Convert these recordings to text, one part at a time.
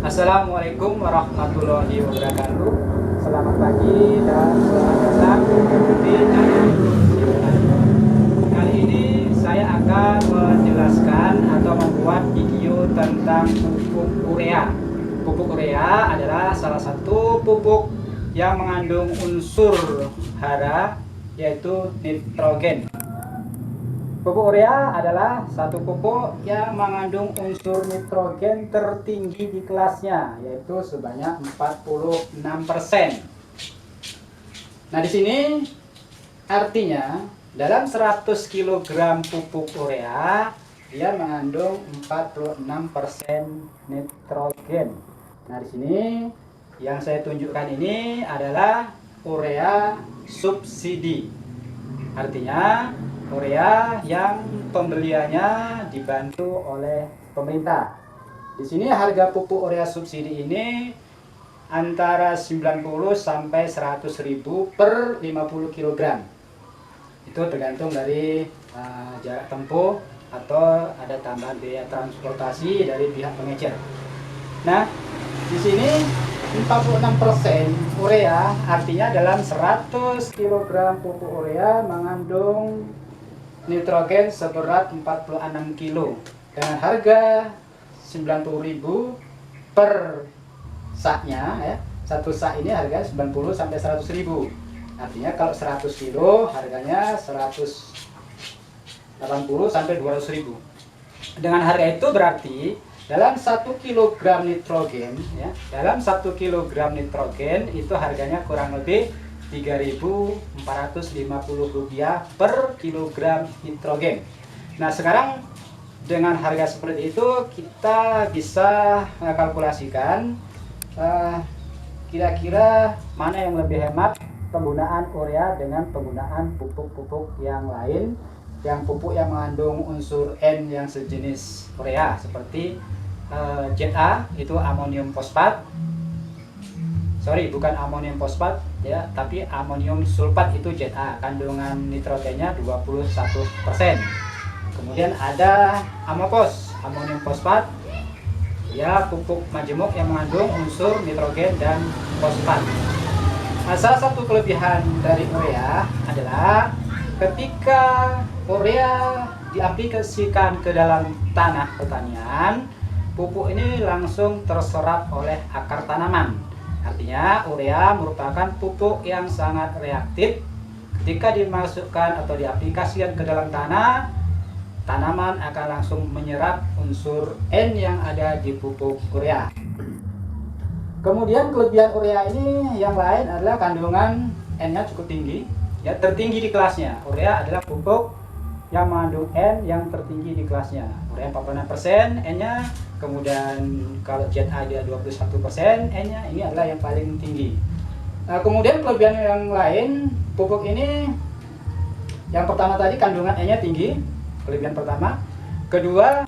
Assalamualaikum warahmatullahi wabarakatuh. Selamat pagi dan selamat datang di channel YouTube. Kali ini saya akan menjelaskan atau membuat video tentang pupuk urea. Pupuk urea adalah salah satu pupuk yang mengandung unsur hara, yaitu nitrogen. Pupuk urea adalah satu pupuk yang mengandung unsur nitrogen tertinggi di kelasnya, yaitu sebanyak 46%. Nah, di sini artinya dalam 100 kg pupuk urea dia mengandung 46% nitrogen. Nah, di sini yang saya tunjukkan ini adalah urea subsidi. Artinya urea yang pembeliannya dibantu oleh pemerintah. Di sini harga pupuk urea subsidi ini antara 90 sampai 100.000 per 50 kg. Itu tergantung dari jarak tempuh atau ada tambahan biaya transportasi dari pihak pengecer. Nah, di sini 46% urea artinya dalam 100 kg pupuk urea mengandung nitrogen seberat 46 kg dengan harga 90.000 per saknya ya. Satu sak ini harga 90 sampai 100.000. Artinya kalau 100 kg harganya 180 sampai 200.000. Dengan harga itu berarti dalam 1 kg nitrogen ya, dalam 1 kg nitrogen itu harganya kurang lebih Rp3.450 per kilogram nitrogen. Nah, sekarang dengan harga seperti itu kita bisa kalkulasikan kira-kira mana yang lebih hemat, penggunaan urea dengan penggunaan pupuk-pupuk yang lain, yang pupuk yang mengandung unsur N yang sejenis urea seperti ZA itu amonium fosfat. Sorry, bukan amonium fosfat ya, tapi amonium sulfat itu ZA, kandungan nitrogennya 21%. Kemudian ada amopos, amonium fosfat ya, pupuk majemuk yang mengandung unsur nitrogen dan fosfat. Nah, salah satu kelebihan dari urea adalah ketika urea diaplikasikan ke dalam tanah pertanian, pupuk ini langsung terserap oleh akar tanaman. Artinya urea merupakan pupuk yang sangat reaktif. Ketika dimasukkan atau diaplikasikan ke dalam tanah, tanaman akan langsung menyerap unsur N yang ada di pupuk urea. Kemudian kelebihan urea ini yang lain adalah kandungan N-nya cukup tinggi, ya, tertinggi di kelasnya. Urea adalah pupuk yang mengandung N yang tertinggi di kelasnya. Urea 46%, N-nya, kemudian kalau ZA dia 21%, N-nya ini adalah yang paling tinggi. Nah, kemudian kelebihan yang lain, pupuk ini yang pertama tadi kandungan N-nya tinggi, kelebihan pertama. Kedua,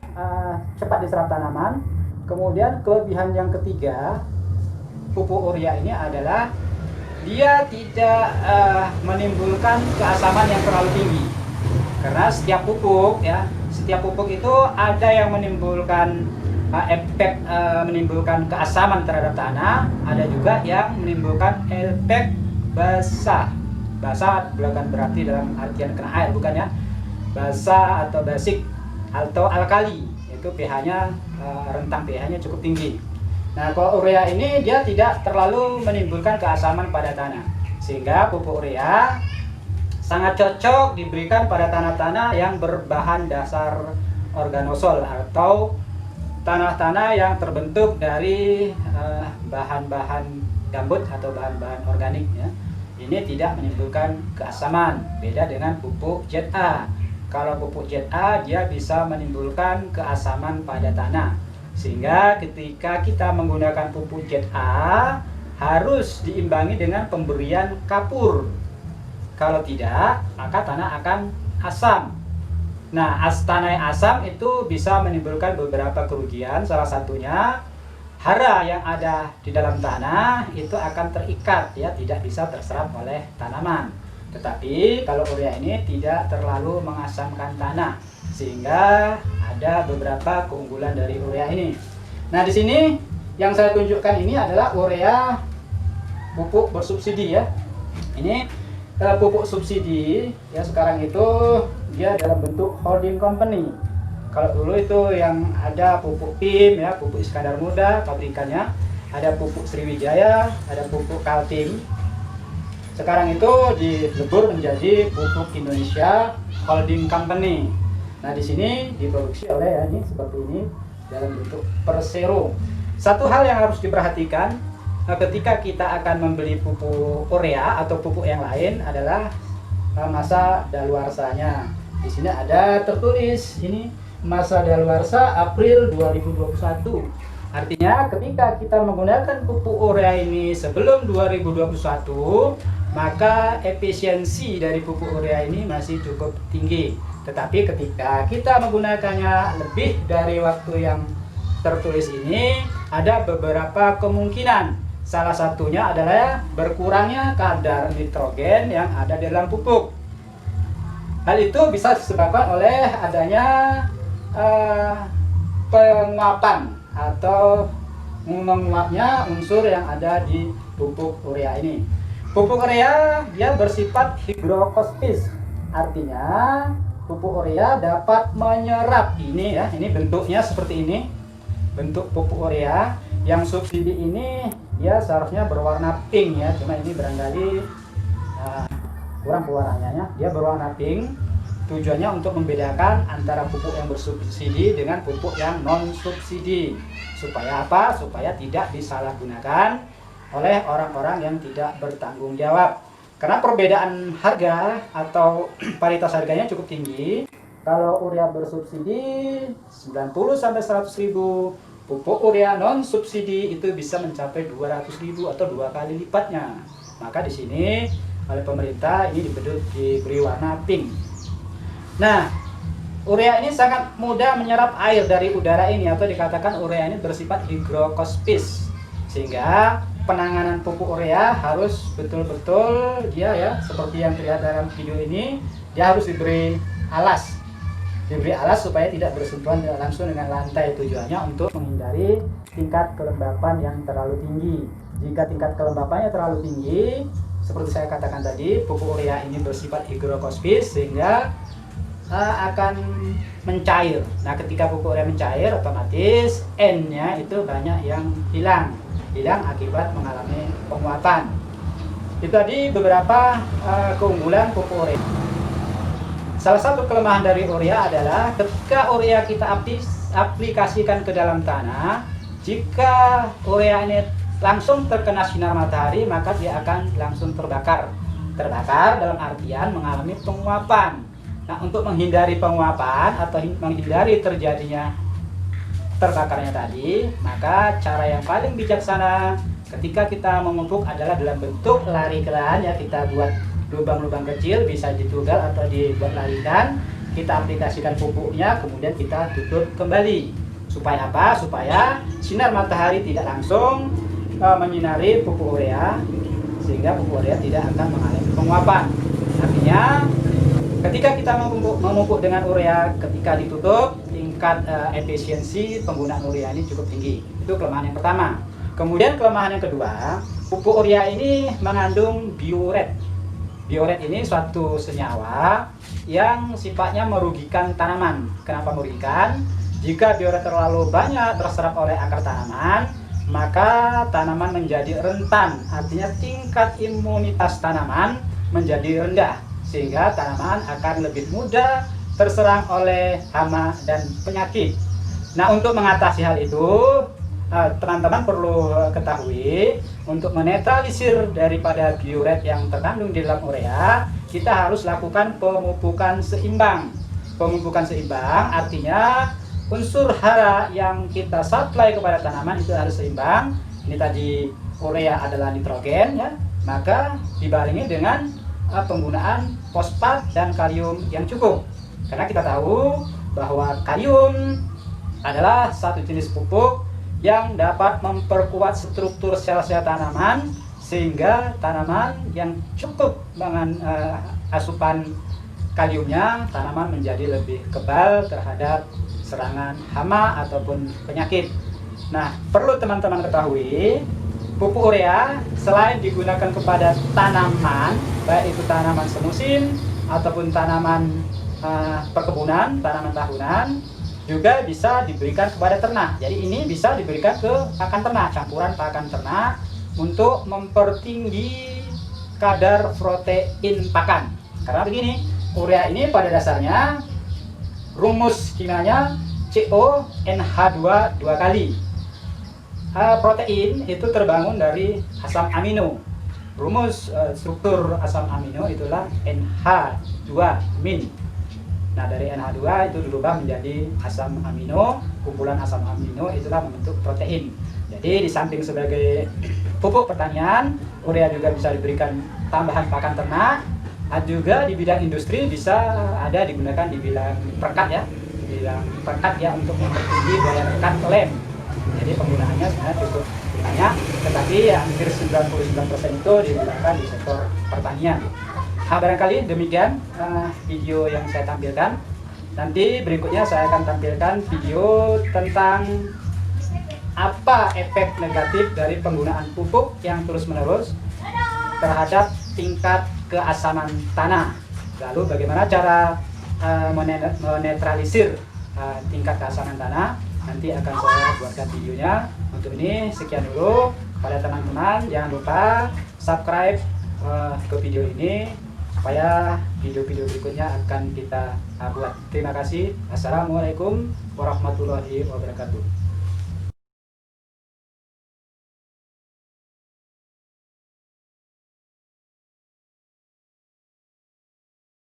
cepat diserap tanaman. Kemudian kelebihan yang ketiga, pupuk urea ini adalah dia tidak menimbulkan keasaman yang terlalu tinggi. Karena setiap pupuk ya, setiap pupuk itu ada yang menimbulkan efek menimbulkan keasaman terhadap tanah, ada juga yang menimbulkan efek basah. Basah bukan berarti dalam artian kena air, bukan ya. Basah atau basic atau alkali, itu pH-nya rentang pH-nya cukup tinggi. Nah, kalau urea ini dia tidak terlalu menimbulkan keasaman pada tanah, sehingga pupuk urea sangat cocok diberikan pada tanah-tanah yang berbahan dasar organosol atau tanah-tanah yang terbentuk dari bahan-bahan gambut atau bahan-bahan organik ya. Ini tidak menimbulkan keasaman, beda dengan pupuk ZA. Kalau pupuk ZA dia bisa menimbulkan keasaman pada tanah, sehingga ketika kita menggunakan pupuk ZA harus diimbangi dengan pemberian kapur. Kalau tidak, maka tanah akan asam. Nah, tanah yang asam itu bisa menimbulkan beberapa kerugian. Salah satunya hara yang ada di dalam tanah itu akan terikat ya, tidak bisa terserap oleh tanaman. Tetapi kalau urea ini tidak terlalu mengasamkan tanah, sehingga ada beberapa keunggulan dari urea ini. Nah, di sini Yang saya tunjukkan ini adalah urea pupuk bersubsidi ya. Ini pupuk subsidi ya, sekarang itu dia dalam bentuk holding company. Kalau dulu itu yang ada pupuk PIM ya, pupuk Iskandar Muda pabrikannya, ada pupuk Sriwijaya, ada pupuk Kaltim. Sekarang itu dilebur menjadi pupuk Indonesia Holding Company. Nah, di sini diproduksi oleh ya, ini seperti ini dalam bentuk Persero. Satu hal yang harus diperhatikan ketika kita akan membeli pupuk urea atau pupuk yang lain adalah masa daluarsanya. Di sini ada tertulis ini masa daluarsa April 2021. Artinya ketika kita menggunakan pupuk urea ini sebelum 2021, maka efisiensi dari pupuk urea ini masih cukup tinggi. Tetapi ketika kita menggunakannya lebih dari waktu yang tertulis ini, ada beberapa kemungkinan. Salah satunya adalah berkurangnya kadar nitrogen yang ada dalam pupuk. Hal itu bisa disebabkan oleh adanya penguapan atau menguapnya unsur yang ada di pupuk urea ini. Pupuk urea dia bersifat higrokospis, artinya pupuk urea dapat menyerap ini ya, ini bentuknya seperti ini, bentuk pupuk urea. Yang subsidi ini ya seharusnya berwarna pink ya, cuma ini barangkali kurang pewarnanya, dia berwarna pink. Tujuannya untuk membedakan antara pupuk yang bersubsidi dengan pupuk yang non subsidi. Supaya apa? Supaya tidak disalahgunakan oleh orang-orang yang tidak bertanggung jawab. Karena perbedaan harga atau paritas harganya cukup tinggi. Kalau urea bersubsidi 90 sampai 100 ribu, pupuk urea non subsidi itu bisa mencapai 200 ribu atau 2 kali lipatnya. Maka di sini oleh pemerintah ini diberi warna pink. Nah, urea ini sangat mudah menyerap air dari udara ini, atau dikatakan urea ini bersifat higrokospis, sehingga penanganan pupuk urea harus betul-betul dia ya seperti yang terlihat dalam video ini, dia harus diberi alas supaya tidak bersentuhan langsung dengan lantai. Tujuannya untuk menghindari tingkat kelembapan yang terlalu tinggi. Jika tingkat kelembapannya terlalu tinggi, seperti saya katakan tadi, pupuk urea ini bersifat higrokospis sehingga akan mencair. Nah, ketika pupuk urea mencair, otomatis N-nya itu banyak yang hilang akibat mengalami penguapan. Itu tadi beberapa keunggulan pupuk urea. Salah satu kelemahan dari urea adalah ketika urea kita aplikasikan ke dalam tanah, jika urea ini langsung terkena sinar matahari, maka dia akan langsung terbakar. Terbakar dalam artian mengalami penguapan. Nah, untuk menghindari penguapan atau menghindari terjadinya terbakarnya tadi, maka cara yang paling bijaksana ketika kita memupuk adalah dalam bentuk larikan ya, kita buat lubang-lubang kecil, bisa ditugal atau dibuat larikan, kita aplikasikan pupuknya, kemudian kita tutup kembali. Supaya apa? Supaya sinar matahari tidak langsung menyinari pupuk urea, sehingga pupuk urea tidak akan mengalami penguapan. Artinya ketika kita memupuk dengan urea, ketika ditutup, tingkat efisiensi penggunaan urea ini cukup tinggi. Itu kelemahan yang pertama. Kemudian kelemahan yang kedua, pupuk urea ini mengandung bioret. Bioret ini suatu senyawa yang sifatnya merugikan tanaman. Kenapa merugikan? Jika bioret terlalu banyak terserap oleh akar tanaman, maka tanaman menjadi rentan. Artinya tingkat imunitas tanaman menjadi rendah, sehingga tanaman akan lebih mudah terserang oleh hama dan penyakit. Nah, untuk mengatasi hal itu, teman-teman perlu ketahui, untuk menetralisir daripada bioret yang terkandung di dalam urea, kita harus lakukan pemupukan seimbang. Pemupukan seimbang artinya unsur hara yang kita supply kepada tanaman itu harus seimbang. Ini tadi urea adalah nitrogen ya, maka dibarengi dengan penggunaan fosfat dan kalium yang cukup. Karena kita tahu bahwa kalium adalah satu jenis pupuk yang dapat memperkuat struktur sel-sel tanaman, sehingga tanaman yang cukup dengan asupan kaliumnya, tanaman menjadi lebih kebal terhadap serangan hama ataupun penyakit. Nah, perlu teman-teman ketahui, pupuk urea selain digunakan kepada tanaman, baik itu tanaman semusim ataupun tanaman perkebunan, tanaman tahunan, juga bisa diberikan kepada ternak. Jadi ini bisa diberikan ke pakan ternak, campuran pakan ternak untuk mempertinggi kadar protein pakan. Karena begini, urea ini pada dasarnya rumus kimianya CONH2 dua kali. Protein itu terbangun dari asam amino. Rumus struktur asam amino itulah NH2-min. Nah, dari NH2 itu dirubah menjadi asam amino. Kumpulan asam amino itulah membentuk protein. Jadi di samping sebagai pupuk pertanian, urea juga bisa diberikan tambahan pakan ternak. Juga di bidang industri bisa ada digunakan di bidang perekat ya, untuk mempertinggi daya rekat lem. Jadi penggunaannya sebenarnya cukup banyak, tetapi hampir 99% itu digunakan di sektor pertanian. Nah, barangkali demikian video yang saya tampilkan. Nanti berikutnya saya akan tampilkan video tentang apa efek negatif dari penggunaan pupuk yang terus-menerus terhadap tingkat keasaman tanah. Lalu bagaimana cara menetralisir tingkat keasaman tanah. Nanti akan saya buatkan videonya. Untuk ini sekian dulu. Pada teman-teman jangan lupa subscribe ke video ini supaya video-video berikutnya akan kita buat. Terima kasih. Assalamualaikum warahmatullahi wabarakatuh.